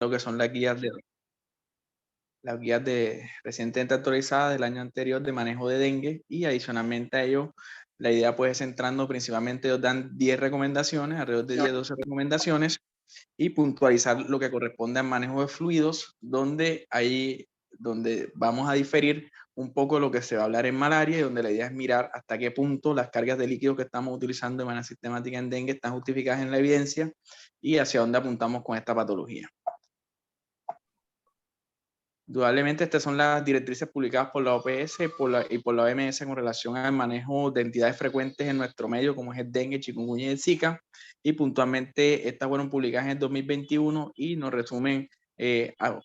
lo que son las guías de recientemente actualizadas del año anterior de manejo de dengue y adicionalmente a ello, la idea pues es centrando principalmente, ellos dan 10 recomendaciones, alrededor de 10 12 recomendaciones y puntualizar lo que corresponde al manejo de fluidos, donde vamos a diferir un poco lo que se va a hablar en malaria y donde la idea es mirar hasta qué punto las cargas de líquidos que estamos utilizando de manera sistemática en dengue están justificadas en la evidencia y hacia dónde apuntamos con esta patología. Indudablemente, estas son las directrices publicadas por la OPS y por la OMS con relación al manejo de entidades frecuentes en nuestro medio, como es el dengue, chikungunya y el Zika. Y puntualmente, estas fueron publicadas en el 2021 y nos resumen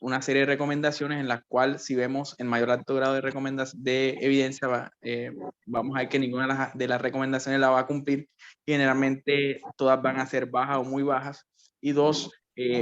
una serie de recomendaciones en las cuales, si vemos el mayor alto grado de evidencia, vamos a ver que ninguna de las recomendaciones la va a cumplir. Generalmente, todas van a ser bajas o muy bajas. Y dos,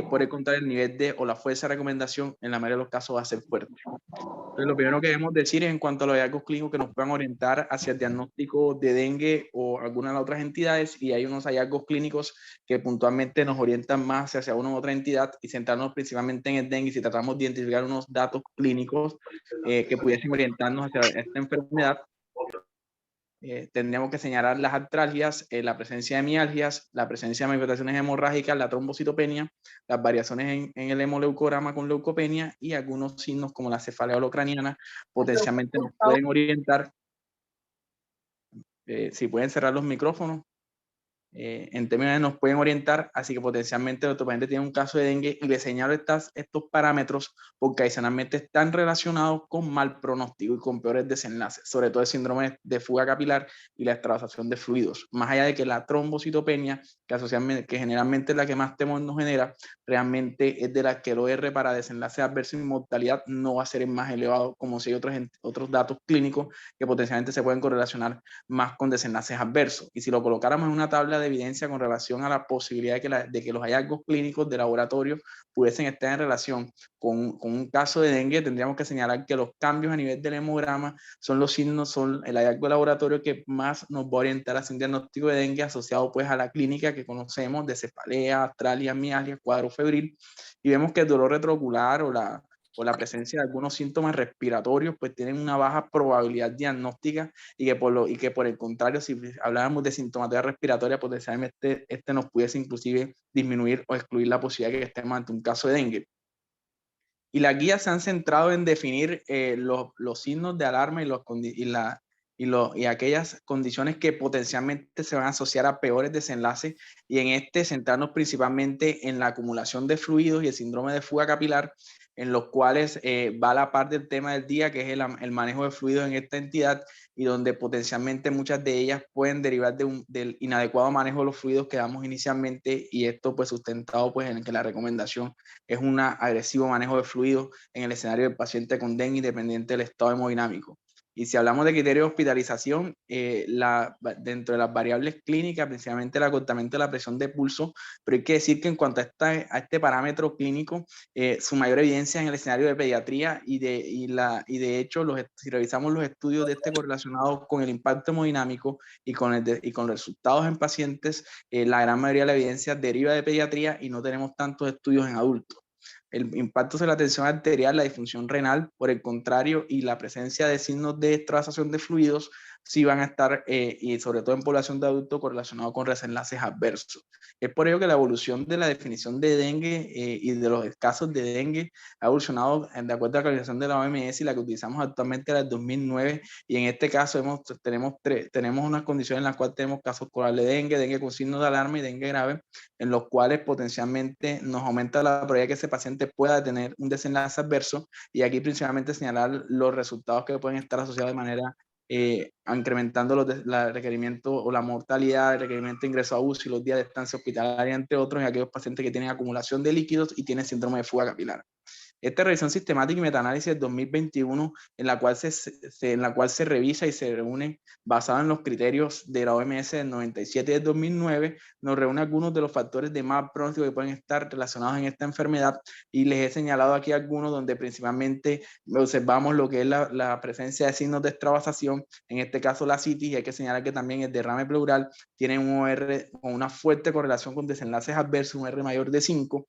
por el contrario, el nivel o la fuerza de recomendación en la mayoría de los casos va a ser fuerte. Entonces, lo primero que debemos decir es en cuanto a los hallazgos clínicos que nos puedan orientar hacia el diagnóstico de dengue o alguna de las otras entidades, y hay unos hallazgos clínicos que puntualmente nos orientan más hacia una u otra entidad y centrarnos principalmente en el dengue. Si tratamos de identificar unos datos clínicos que pudiesen orientarnos hacia esta enfermedad, tendríamos que señalar las artralgias, la presencia de mialgias, la presencia de manifestaciones hemorrágicas, la trombocitopenia, las variaciones en el hemoleucograma con leucopenia y algunos signos como la cefalea holocraniana potencialmente nos pueden orientar. Si pueden cerrar los micrófonos. En términos de nos pueden orientar, así que potencialmente nuestro paciente tiene un caso de dengue y le señalo estos parámetros porque adicionalmente están relacionados con mal pronóstico y con peores desenlaces, sobre todo el síndrome de fuga capilar y la extravasación de fluidos. Más allá de que la trombocitopenia, que generalmente es la que más temor nos genera, realmente es de la que el OR para desenlaces adversos y mortalidad no va a ser el más elevado, como si hay otros datos clínicos que potencialmente se pueden correlacionar más con desenlaces adversos. Y si lo colocáramos en una tabla de evidencia con relación a la posibilidad de que los hallazgos clínicos de laboratorio pudiesen estar en relación con un caso de dengue, tendríamos que señalar que los cambios a nivel del hemograma son los signos, son el hallazgo de laboratorio que más nos va a orientar hacia un diagnóstico de dengue asociado pues a la clínica que conocemos de cefalea, astralia, mialgia, cuadro febril, y vemos que el dolor retroocular o la presencia de algunos síntomas respiratorios, pues tienen una baja probabilidad diagnóstica y que por el contrario, si habláramos de sintomatología respiratoria, potencialmente este nos pudiese inclusive disminuir o excluir la posibilidad de que estemos ante un caso de dengue. Y las guías se han centrado en definir los signos de alarma y aquellas condiciones que potencialmente se van a asociar a peores desenlaces, y en este centrarnos principalmente en la acumulación de fluidos y el síndrome de fuga capilar, en los cuales va la parte del tema del día, que es el manejo de fluidos en esta entidad, y donde potencialmente muchas de ellas pueden derivar del inadecuado manejo de los fluidos que damos inicialmente, y esto pues sustentado pues en que la recomendación es un agresivo manejo de fluidos en el escenario del paciente con dengue independiente del estado hemodinámico. Y si hablamos de criterios de hospitalización, dentro de las variables clínicas, principalmente el acortamiento de la presión de pulso, pero hay que decir que en cuanto a este parámetro clínico, su mayor evidencia en el escenario de pediatría y de hecho, si revisamos los estudios de este correlacionados con el impacto hemodinámico y con resultados en pacientes, la gran mayoría de la evidencia deriva de pediatría y no tenemos tantos estudios en adultos. El impacto sobre la tensión arterial, la disfunción renal, por el contrario, y la presencia de signos de extravasación de fluidos, sí van a estar, y sobre todo en población de adultos, correlacionados con desenlaces adversos. Es por ello que la evolución de la definición de dengue y de los casos de dengue ha evolucionado de acuerdo a la actualización de la OMS, y la que utilizamos actualmente es la del 2009, y en este caso tenemos unas condiciones en las cuales tenemos casos colares de dengue, dengue con signos de alarma y dengue grave, en los cuales potencialmente nos aumenta la probabilidad de que ese paciente pueda tener un desenlace adverso, y aquí principalmente señalar los resultados que pueden estar asociados de manera incrementando los requerimientos o la mortalidad, el requerimiento de ingreso a UCI, los días de estancia hospitalaria, entre otros, en aquellos pacientes que tienen acumulación de líquidos y tienen síndrome de fuga capilar. Esta revisión sistemática y metaanálisis del 2021, en la cual se revisa y se reúne basado en los criterios de la OMS del 97 y del 2009, nos reúne algunos de los factores de más pronóstico que pueden estar relacionados en esta enfermedad, y les he señalado aquí algunos donde principalmente observamos lo que es la presencia de signos de extravasación, en este caso la citis, y hay que señalar que también el derrame pleural tiene un OR con una fuerte correlación con desenlaces adversos, un R mayor de 5,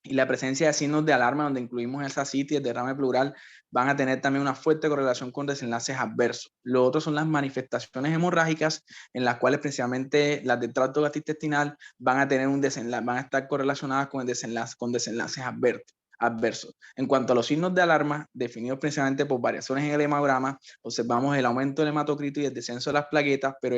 y la presencia de signos de alarma, donde incluimos el SACITI, el derrame pleural, van a tener también una fuerte correlación con desenlaces adversos. Lo otro son las manifestaciones hemorrágicas, en las cuales precisamente las de tracto gastrointestinal van a tener un desenlace, van a estar correlacionadas con desenlaces adversos. En cuanto a los signos de alarma, definidos precisamente por variaciones en el hemograma, observamos el aumento del hematocrito y el descenso de las plaquetas, pero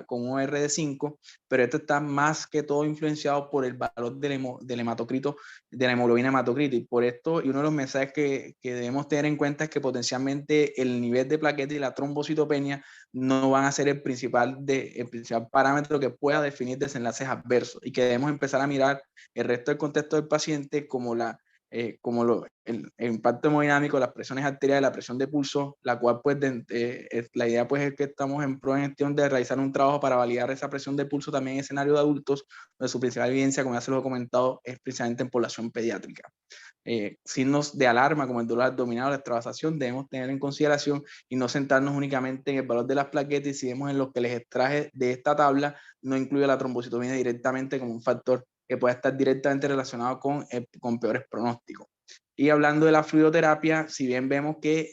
con un R de 5, pero esto está más que todo influenciado por el valor del hematocrito, de la hemoglobina hematocrito. Y por esto, y uno de los mensajes que debemos tener en cuenta es que potencialmente el nivel de plaquetas y la trombocitopenia no van a ser el principal parámetro que pueda definir desenlaces adversos, y que debemos empezar a mirar el resto del contexto del paciente como el impacto hemodinámico, las presiones arteriales, la presión de pulso, la cual pues la idea pues es que estamos en gestión de realizar un trabajo para validar esa presión de pulso también en escenario de adultos, donde su principal evidencia, como ya se lo he comentado, es precisamente en población pediátrica. Signos de alarma como el dolor abdominal o la extravasación debemos tener en consideración y no centrarnos únicamente en el valor de las plaquetas, y si vemos en lo que les extraje de esta tabla, no incluye la trombocitomía directamente como un factor que pueda estar directamente relacionado con peores pronósticos. Y hablando de la fluidoterapia, si bien vemos que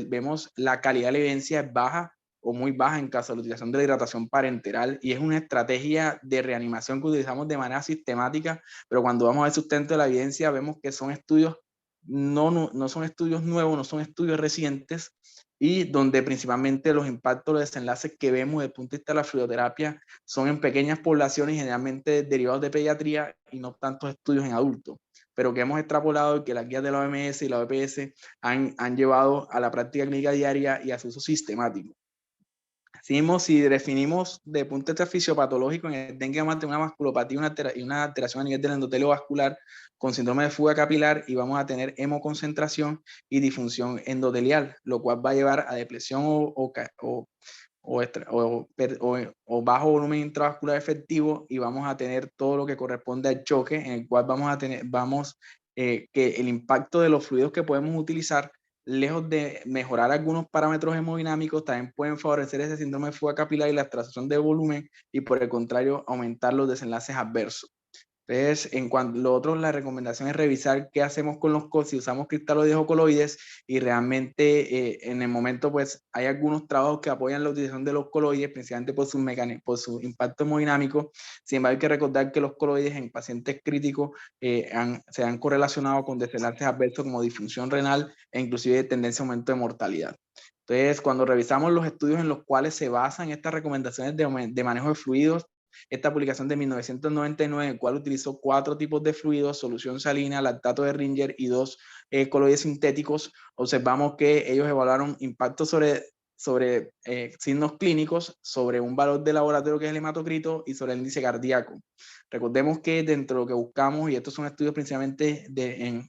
vemos la calidad de la evidencia es baja o muy baja en caso de la utilización de la hidratación parenteral, y es una estrategia de reanimación que utilizamos de manera sistemática, pero cuando vamos al sustento de la evidencia vemos que son estudios, no son estudios nuevos, no son estudios recientes, y donde principalmente los impactos, los desenlaces que vemos desde el punto de vista de la fluidoterapia son en pequeñas poblaciones, generalmente derivados de pediatría y no tantos estudios en adultos, pero que hemos extrapolado y que las guías de la OMS y la OPS han llevado a la práctica clínica diaria y a su uso sistemático. Así mismo, si definimos de punto de vista fisiopatológico, en el dengue vamos a tener una vasculopatía y una alteración a nivel del endotelio vascular con síndrome de fuga capilar, y vamos a tener hemoconcentración y disfunción endotelial, lo cual va a llevar a depresión o bajo volumen intravascular efectivo, y vamos a tener todo lo que corresponde al choque, en el cual que el impacto de los fluidos que podemos utilizar, lejos de mejorar algunos parámetros hemodinámicos, también pueden favorecer ese síndrome de fuga capilar y la extracción de volumen, y por el contrario, aumentar los desenlaces adversos. Entonces, en cuanto lo otro, la recomendación es revisar qué hacemos con si usamos cristaloides o coloides, y realmente en el momento pues hay algunos trabajos que apoyan la utilización de los coloides, principalmente por su impacto hemodinámico. Sin embargo, hay que recordar que los coloides en pacientes críticos se han correlacionado con desenlaces adversos como disfunción renal e inclusive tendencia a aumento de mortalidad. Entonces, cuando revisamos los estudios en los cuales se basan estas recomendaciones de manejo de fluidos, esta publicación de 1999, en el cual utilizó 4 tipos de fluidos: solución salina, lactato de Ringer y 2 coloides sintéticos, observamos que ellos evaluaron impactos sobre signos clínicos, sobre un valor de laboratorio que es el hematocrito y sobre el índice cardíaco. Recordemos que dentro de lo que buscamos, y estos son estudios principalmente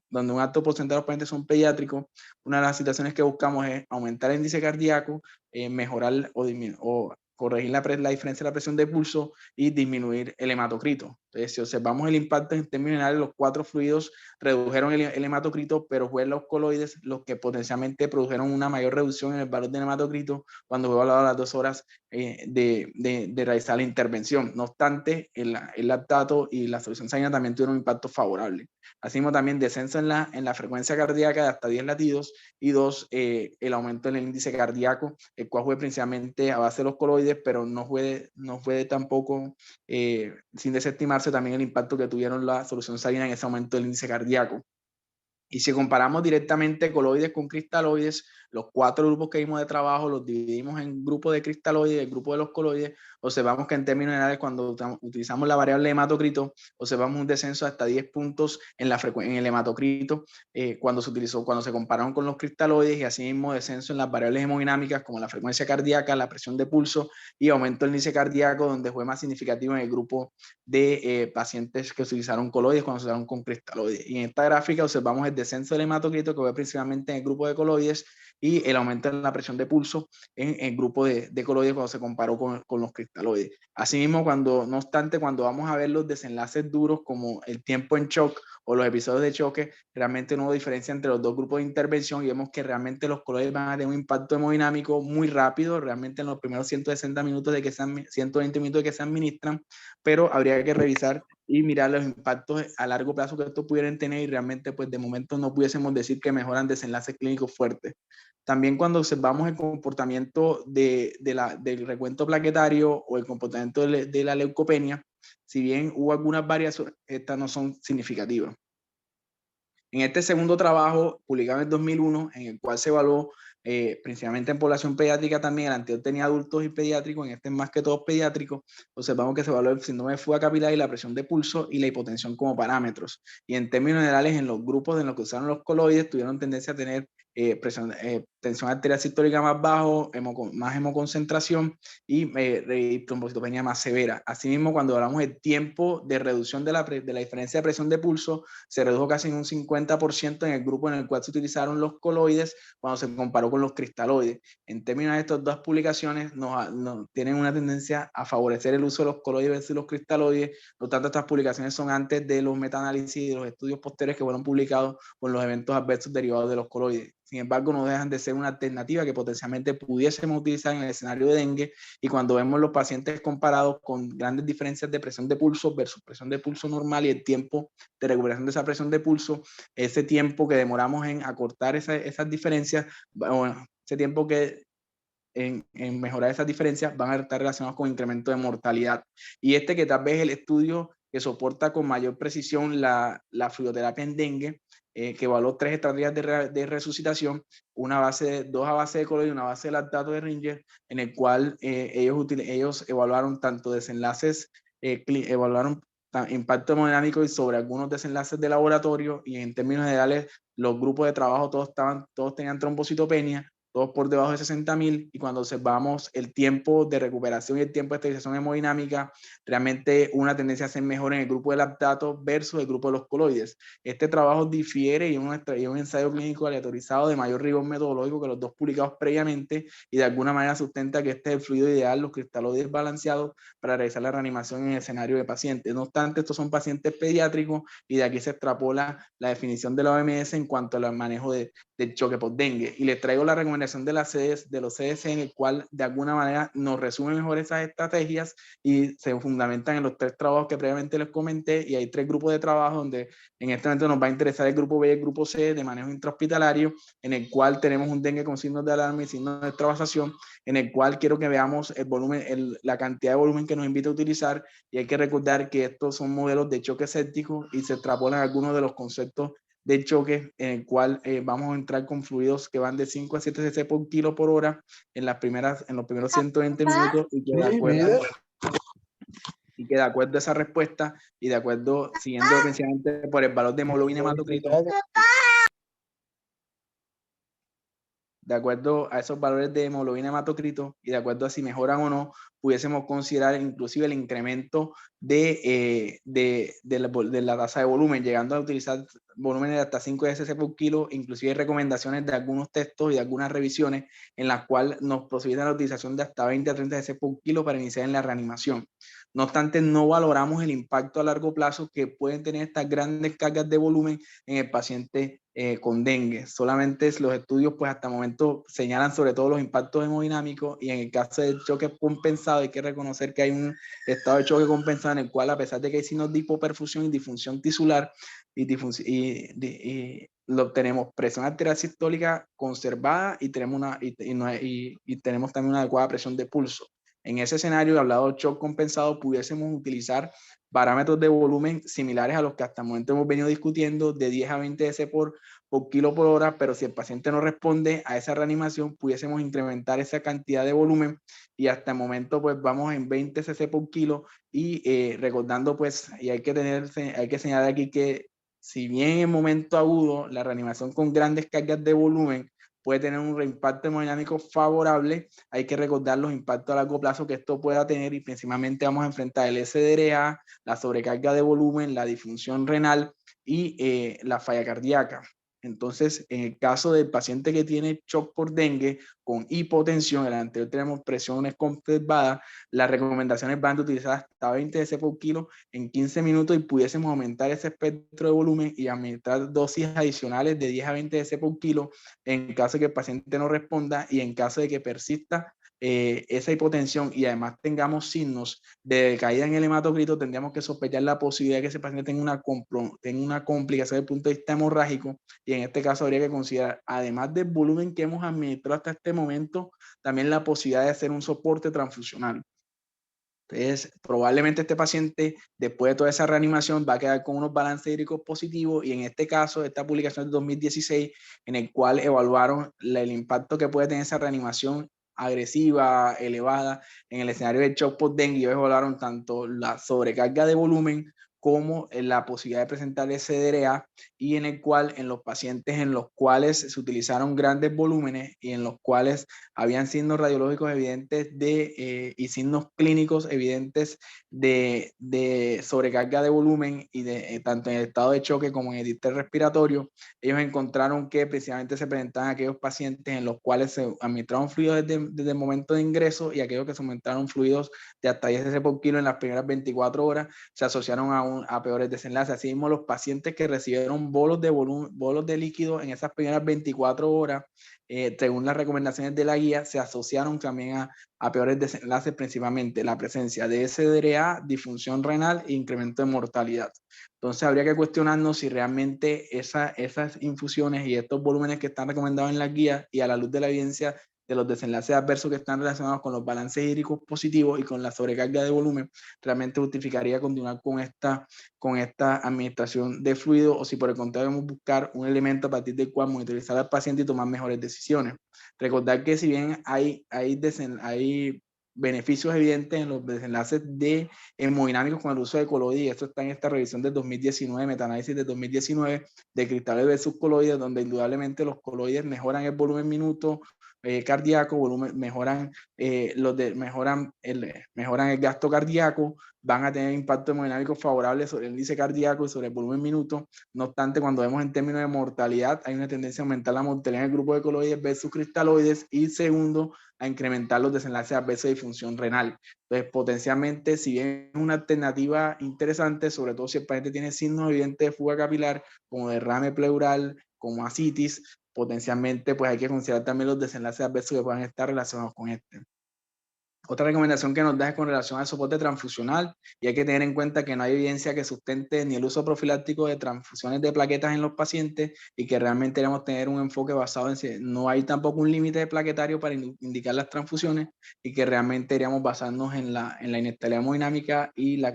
donde un alto porcentaje de los pacientes son pediátricos, una de las situaciones que buscamos es aumentar el índice cardíaco, mejorar o corregir la diferencia de la presión de pulso y disminuir el hematocrito. Entonces, si observamos el impacto en términos generales, los 4 fluidos redujeron el hematocrito, pero fue los coloides los que potencialmente produjeron una mayor reducción en el valor del hematocrito cuando fue evaluado a las 2 horas de realizar la intervención. No obstante, el lactato y la solución sanguínea también tuvieron un impacto favorable. Asimismo, también descenso en la frecuencia cardíaca de hasta 10 latidos, y 2, el aumento en el índice cardíaco, el cual fue principalmente a base de los coloides, pero no fue tampoco sin desestimarse también el impacto que tuvieron la solución salina en ese aumento del índice cardíaco. Y si comparamos directamente coloides con cristaloides, los 4 grupos que vimos de trabajo los dividimos en grupo de cristaloides y el grupo de los coloides, observamos que en términos generales, cuando utilizamos la variable hematocrito, observamos un descenso hasta 10 puntos en el hematocrito cuando se compararon con los cristaloides, y asimismo descenso en las variables hemodinámicas como la frecuencia cardíaca, la presión de pulso y aumento del índice cardíaco, donde fue más significativo en el grupo de pacientes que utilizaron coloides cuando se usaron con cristaloides. Y en esta gráfica observamos el descenso del hematocrito, que fue principalmente en el grupo de coloides, y el aumento en la presión de pulso en el grupo de coloides cuando se comparó con los cristaloides. Asimismo, no obstante, cuando vamos a ver los desenlaces duros como el tiempo en shock o los episodios de choque, realmente no hubo diferencia entre los 2 grupos de intervención, y vemos que realmente los coloides van a tener un impacto hemodinámico muy rápido, realmente en los primeros 120 minutos de que se administran, pero habría que revisar y mirar los impactos a largo plazo que estos pudieran tener y realmente pues de momento no pudiésemos decir que mejoran desenlaces clínicos fuertes. También cuando observamos el comportamiento del recuento plaquetario o el comportamiento de la leucopenia, si bien hubo algunas variaciones, estas no son significativas. En este segundo trabajo, publicado en el 2001, en el cual se evaluó principalmente en población pediátrica también, el anterior tenía adultos y pediátricos, en este más que todo pediátrico, observamos que se evaluó el síndrome de fuga capilar y la presión de pulso y la hipotensión como parámetros. Y en términos generales, en los grupos en los que usaron los coloides, tuvieron tendencia a tener tensión arterial sistólica más bajo, más hemoconcentración y trombocitopenia más severa. Asimismo, cuando hablamos del tiempo de reducción de la diferencia de presión de pulso, se redujo casi en un 50% en el grupo en el cual se utilizaron los coloides cuando se comparó con los cristaloides. En términos de estas dos publicaciones, tienen una tendencia a favorecer el uso de los coloides versus los cristaloides. No obstante, estas publicaciones son antes de los metaanálisis y de los estudios posteriores que fueron publicados con los eventos adversos derivados de los coloides. Sin embargo, no dejan de ser una alternativa que potencialmente pudiésemos utilizar en el escenario de dengue, y cuando vemos los pacientes comparados con grandes diferencias de presión de pulso versus presión de pulso normal y el tiempo de recuperación de esa presión de pulso, ese tiempo que demoramos en acortar esas diferencias, bueno, ese tiempo que en mejorar esas diferencias van a estar relacionados con incremento de mortalidad. Y que tal vez es el estudio que soporta con mayor precisión la fluidoterapia en dengue, que evaluó 3 estrategias de resucitación, dos a base de coloide y una base de lactato de Ringer, en el cual ellos evaluaron tanto desenlaces, evaluaron impacto hemodinámico y sobre algunos desenlaces de laboratorio, y en términos generales los grupos de trabajo todos tenían trombocitopenia, todos por debajo de 60.000, y cuando observamos el tiempo de recuperación y el tiempo de estabilización hemodinámica, realmente una tendencia a ser mejor en el grupo de lactato versus el grupo de los coloides. Este trabajo difiere y un ensayo clínico aleatorizado de mayor rigor metodológico que los dos publicados previamente, y de alguna manera sustenta que este es el fluido ideal, los cristaloides balanceados, para realizar la reanimación en el escenario de pacientes. No obstante, estos son pacientes pediátricos y de aquí se extrapola la definición de la OMS en cuanto al manejo del choque por dengue. Y les traigo la recomendación de los CDC, en el cual de alguna manera nos resumen mejor esas estrategias y se fundamentan en los 3 trabajos que previamente les comenté, y hay 3 grupos de trabajo donde en este momento nos va a interesar el grupo B y el grupo C de manejo intrahospitalario, en el cual tenemos un dengue con signos de alarma y signos de extravasación, en el cual quiero que veamos el volumen, la cantidad de volumen que nos invita a utilizar, y hay que recordar que estos son modelos de choque séptico y se extrapolan algunos de los conceptos de choque, en el cual vamos a entrar con fluidos que van de 5 a 7 cc por kilo por hora en los primeros 120 minutos, y que de acuerdo a esa respuesta y de acuerdo, siguiendo principalmente por el valor de hemoglobina hematocrito, de acuerdo a esos valores de hemoglobina hematocrito y de acuerdo a si mejoran o no, pudiésemos considerar inclusive el incremento de la tasa de volumen, llegando a utilizar volúmenes de hasta 5 cc por kilo. Inclusive hay recomendaciones de algunos textos y de algunas revisiones en las cuales nos posibilitan la utilización de hasta 20 a 30 cc por kilo para iniciar en la reanimación. No obstante, no valoramos el impacto a largo plazo que pueden tener estas grandes cargas de volumen en el paciente con dengue. Solamente los estudios pues hasta el momento señalan sobre todo los impactos hemodinámicos, y en el caso del choque compensado hay que reconocer que hay un estado de choque compensado en el cual, a pesar de que hay signos de hipoperfusión y disfunción tisular lo obtenemos presión arterial sistólica conservada y tenemos también una adecuada presión de pulso. En ese escenario, hablado de shock compensado, pudiésemos utilizar parámetros de volumen similares a los que hasta el momento hemos venido discutiendo, de 10 a 20 cc por kilo por hora, pero si el paciente no responde a esa reanimación, pudiésemos incrementar esa cantidad de volumen, y hasta el momento pues vamos en 20 cc por kilo, y recordando pues, y hay que señalar aquí que si bien en el momento agudo la reanimación con grandes cargas de volumen puede tener un reimpacto hemodinámico favorable, hay que recordar los impactos a largo plazo que esto pueda tener, y principalmente vamos a enfrentar el SDRA, la sobrecarga de volumen, la disfunción renal y la falla cardíaca. Entonces, en el caso del paciente que tiene shock por dengue con hipotensión, el anterior tenemos presiones conservadas, las recomendaciones van a utilizar hasta 20 cc por kilo en 15 minutos, y pudiésemos aumentar ese espectro de volumen y administrar dosis adicionales de 10 a 20 cc por kilo en caso de que el paciente no responda, y en caso de que persista esa hipotensión y además tengamos signos de caída en el hematocrito, tendríamos que sospechar la posibilidad de que ese paciente tenga una complicación desde el punto de vista hemorrágico, y en este caso habría que considerar, además del volumen que hemos administrado hasta este momento, también la posibilidad de hacer un soporte transfusional. Entonces, probablemente este paciente, después de toda esa reanimación, va a quedar con unos balances hídricos positivos, y en este caso, esta publicación de 2016, en el cual evaluaron el impacto que puede tener esa reanimación agresiva, elevada, en el escenario del shock post-dengue. Ellos evaluaron tanto la sobrecarga de volumen como la posibilidad de presentar SDRA, y en el cual, en los pacientes en los cuales se utilizaron grandes volúmenes y en los cuales habían signos radiológicos evidentes y signos clínicos evidentes de sobrecarga de volumen y tanto en el estado de choque como en el distrés respiratorio. Ellos encontraron que precisamente se presentaban aquellos pacientes en los cuales se administraron fluidos desde el momento de ingreso, y aquellos que se aumentaron fluidos de hasta 10 cc por kilo en las primeras 24 horas se asociaron a peores desenlaces. Asimismo, los pacientes que recibieron bolos de líquido en esas primeras 24 horas, según las recomendaciones de la guía, se asociaron también a peores desenlaces, principalmente la presencia de SDRA, disfunción renal e incremento de mortalidad. Entonces habría que cuestionarnos si realmente esas infusiones y estos volúmenes que están recomendados en la guía, y a la luz de la evidencia de los desenlaces adversos que están relacionados con los balances hídricos positivos y con la sobrecarga de volumen, realmente justificaría continuar con esta administración de fluido, o si por el contrario debemos buscar un elemento a partir del cual monitorizar al paciente y tomar mejores decisiones. Recordar que si bien hay beneficios evidentes en los desenlaces de hemodinámicos con el uso de coloides, esto está en esta revisión del 2019, metaanálisis del 2019, de cristales versus coloides, donde indudablemente los coloides mejoran el volumen minuto cardíaco, mejoran el gasto cardíaco, van a tener impacto hemodinámico favorable sobre el índice cardíaco y sobre el volumen minuto. No obstante, cuando vemos en términos de mortalidad, hay una tendencia a aumentar la mortalidad en el grupo de coloides versus cristaloides, y segundo, a incrementar los desenlaces adversos de disfunción renal. Entonces, potencialmente, si bien es una alternativa interesante, sobre todo si el paciente tiene signos evidentes de fuga capilar, como derrame pleural, como ascitis, potencialmente pues hay que considerar también los desenlaces adversos que puedan estar relacionados con este. Otra recomendación que nos da es con relación al soporte transfusional, y hay que tener en cuenta que no hay evidencia que sustente ni el uso profiláctico de transfusiones de plaquetas en los pacientes, y que realmente debemos tener un enfoque basado en si no hay tampoco un límite plaquetario para indicar las transfusiones, y que realmente deberíamos basarnos en la inestabilidad hemodinámica y la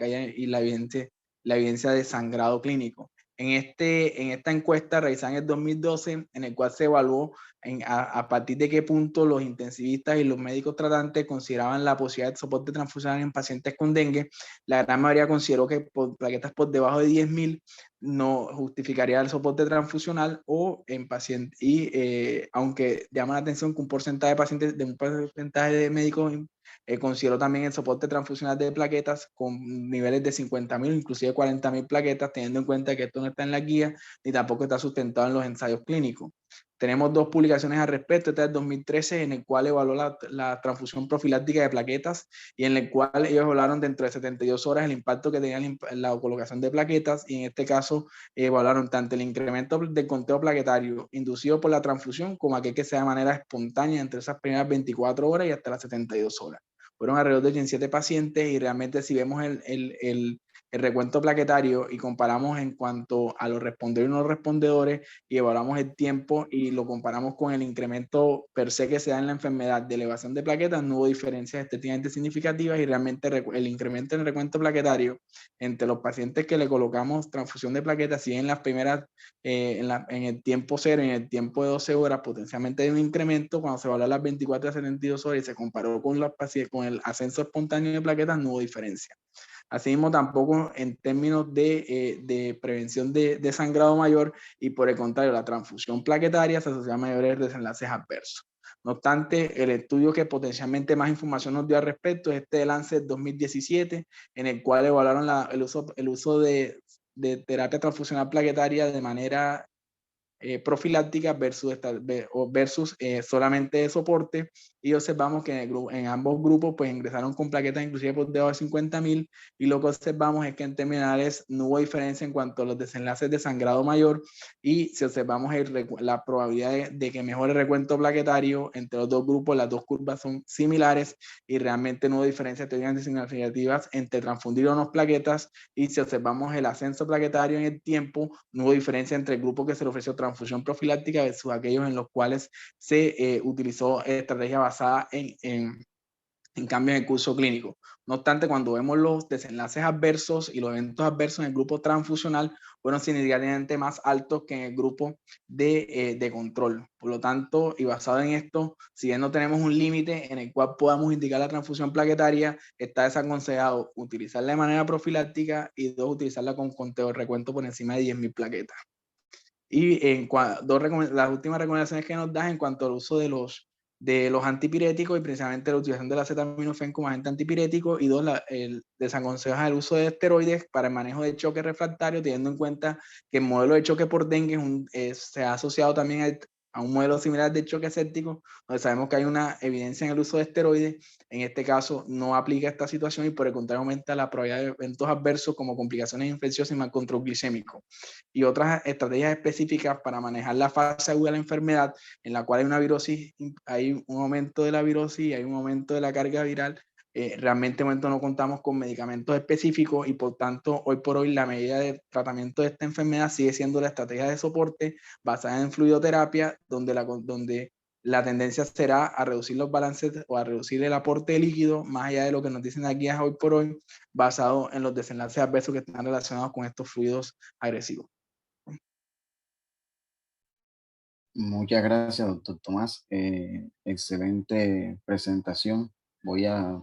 evidencia de sangrado clínico. En esta encuesta realizada en el 2012, en el cual se evaluó a partir de qué punto los intensivistas y los médicos tratantes consideraban la posibilidad de soporte transfusional en pacientes con dengue, la gran mayoría consideró que por plaquetas por debajo de 10.000 no justificaría el soporte transfusional, o en pacientes, aunque llama la atención que un porcentaje de médicos consideró también el soporte transfusional de plaquetas con niveles de 50.000, inclusive 40.000 plaquetas, teniendo en cuenta que esto no está en la guía ni tampoco está sustentado en los ensayos clínicos. Tenemos dos publicaciones al respecto. Esta es del 2013, en el cual evaluó la transfusión profiláctica de plaquetas, y en el cual ellos evaluaron dentro de 72 horas el impacto que tenía la colocación de plaquetas, y en este caso evaluaron tanto el incremento del conteo plaquetario inducido por la transfusión como aquel que sea de manera espontánea entre esas primeras 24 horas y hasta las 72 horas. Fueron alrededor de 17 pacientes, y realmente si vemos el recuento plaquetario y comparamos en cuanto a los respondedores y no respondedores, y evaluamos el tiempo y lo comparamos con el incremento per se que se da en la enfermedad de elevación de plaquetas, no hubo diferencias estéticamente significativas, y realmente el incremento en el recuento plaquetario entre los pacientes que le colocamos transfusión de plaquetas, si en las primeras, en el tiempo cero y en el tiempo de 12 horas, potencialmente hay un incremento. Cuando se evaluó las 24 a 72 horas y se comparó con el ascenso espontáneo de plaquetas, no hubo diferencia. Asimismo, tampoco en términos de prevención de sangrado mayor, y por el contrario, la transfusión plaquetaria se asocia a mayores desenlaces adversos. No obstante, el estudio que potencialmente más información nos dio al respecto es este de Lancet 2017, en el cual evaluaron el uso de terapia transfusional plaquetaria de manera profilácticas versus solamente de soporte, y observamos que en ambos grupos pues ingresaron con plaquetas inclusive por debajo de 50.000, y lo que observamos es que en terminales no hubo diferencia en cuanto a los desenlaces de sangrado mayor, y si observamos la probabilidad de que mejore el recuento plaquetario entre los dos grupos, las dos curvas son similares y realmente no hubo diferencias teóricamente significativas entre transfundir o no plaquetas, y si observamos el ascenso plaquetario en el tiempo, no hubo diferencia entre el grupo que se le ofreció transfusión profiláctica versus aquellos en los cuales se utilizó estrategia basada en cambios en el curso clínico. No obstante, cuando vemos los desenlaces adversos y los eventos adversos en el grupo transfusional, fueron significativamente más altos que en el grupo de control. Por lo tanto, y basado en esto, si bien no tenemos un límite en el cual podamos indicar la transfusión plaquetaria, está desaconsejado utilizarla de manera profiláctica y dos, utilizarla con conteo de recuento por encima de 10.000 plaquetas. Y las últimas recomendaciones que nos das en cuanto al uso de los antipiréticos y precisamente la utilización del acetaminofén como agente antipirético, y dos, desaconseja el uso de esteroides para el manejo de choque refractario, teniendo en cuenta que el modelo de choque por dengue se ha asociado también a un modelo similar de choque séptico, donde sabemos que hay una evidencia en el uso de esteroides. En este caso no aplica esta situación y por el contrario aumenta la probabilidad de eventos adversos como complicaciones infecciosas y mal control glicémico, y otras estrategias específicas para manejar la fase aguda de la enfermedad, en la cual hay una virosis, hay un aumento de la virosis, hay un aumento de la carga viral. Realmente en momento no contamos con medicamentos específicos y por tanto hoy por hoy la medida de tratamiento de esta enfermedad sigue siendo la estrategia de soporte basada en fluidoterapia, donde la tendencia será a reducir los balances o a reducir el aporte de líquido, más allá de lo que nos dicen las guías hoy por hoy, basado en los desenlaces adversos que están relacionados con estos fluidos agresivos. Muchas gracias, doctor Tomás. Excelente presentación. Voy a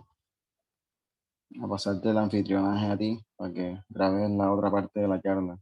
pasarte el anfitrionaje a ti para que grabes la otra parte de la charla.